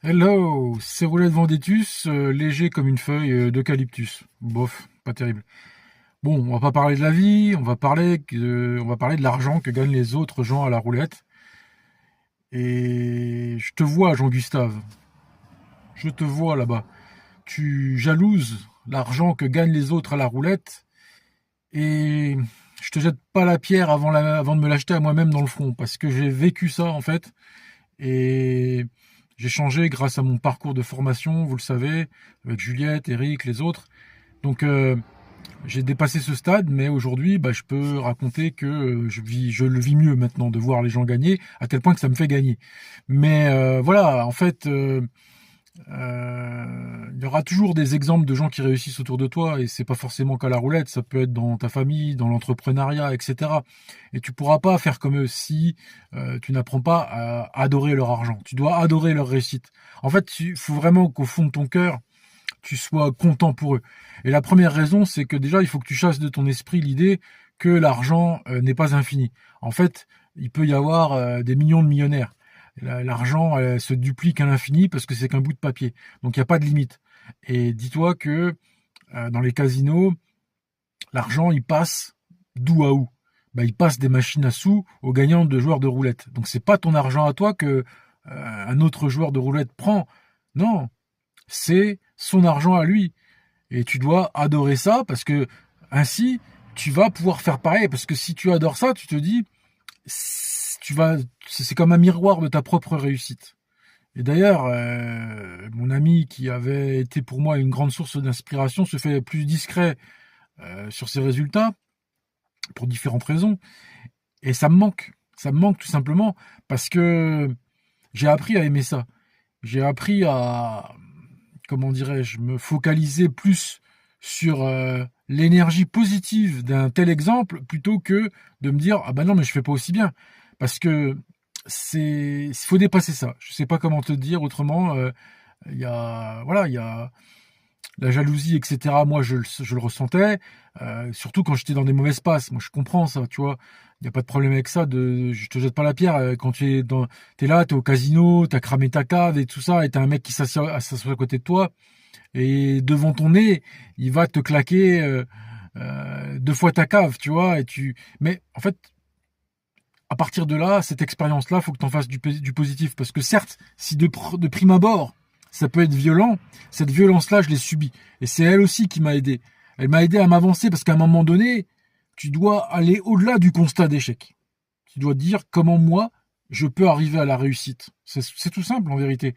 Hello, c'est Roulette Vendétus, léger comme une feuille d'eucalyptus. Bof, pas terrible. Bon, on va pas parler de la vie, on va parler de l'argent que gagnent les autres gens à la roulette. Et je te vois, Jean-Gustave, je te vois là-bas. Tu jalouses l'argent que gagnent les autres à la roulette et je te jette pas la pierre avant de me l'acheter à moi-même dans le front parce que j'ai vécu ça en fait et j'ai changé grâce à mon parcours de formation, vous le savez, avec Juliette, Eric, les autres. Donc j'ai dépassé ce stade, mais aujourd'hui, je peux raconter que je le vis mieux maintenant de voir les gens gagner, à tel point que ça me fait gagner. Mais voilà, en fait, il y aura toujours des exemples de gens qui réussissent autour de toi, et c'est pas forcément qu'à la roulette, ça peut être dans ta famille, dans l'entrepreneuriat, etc. Et tu pourras pas faire comme eux si tu n'apprends pas à adorer leur argent. Tu dois adorer leur réussite. En fait, il faut vraiment qu'au fond de ton cœur, tu sois content pour eux. Et la première raison, c'est que déjà, il faut que tu chasses de ton esprit l'idée que l'argent n'est pas infini. En fait, il peut y avoir des millions de millionnaires. L'argent se duplique à l'infini parce que c'est qu'un bout de papier. Donc il n'y a pas de limite. Et dis-toi que dans les casinos, l'argent, il passe d'où à où. Il passe des machines à sous aux gagnants de joueurs de roulette. Donc c'est pas ton argent à toi que un autre joueur de roulette prend. Non, c'est son argent à lui. Et tu dois adorer ça parce que ainsi, tu vas pouvoir faire pareil. Parce que si tu adores ça, tu te dis, c'est comme un miroir de ta propre réussite. Et d'ailleurs, mon ami qui avait été pour moi une grande source d'inspiration se fait plus discret sur ses résultats pour différentes raisons. Et ça me manque. Ça me manque tout simplement parce que j'ai appris à aimer ça. J'ai appris à, comment dirais-je, me focaliser plus sur l'énergie positive d'un tel exemple plutôt que de me dire ah ben non mais je fais pas aussi bien parce que c'est faut dépasser ça. Je sais pas comment te dire autrement. Il y a voilà il y a la jalousie etc. Moi je le ressentais surtout quand j'étais dans des mauvaises passes. Moi je comprends ça, tu vois. Il n'y a pas de problème avec ça. Je te jette pas la pierre quand t'es là, t'es au casino, t'as cramé ta cave et tout ça, et t'as un mec qui s'assoit à côté de toi et devant ton nez, il va te claquer deux fois ta cave, tu vois. Mais en fait, à partir de là, cette expérience-là, faut que tu en fasses du positif, parce que certes, si de prime abord, ça peut être violent, cette violence-là, je l'ai subie, et c'est elle aussi qui m'a aidé. Elle m'a aidé à m'avancer, parce qu'à un moment donné, tu dois aller au-delà du constat d'échec. Tu dois te dire comment moi je peux arriver à la réussite. C'est tout simple en vérité.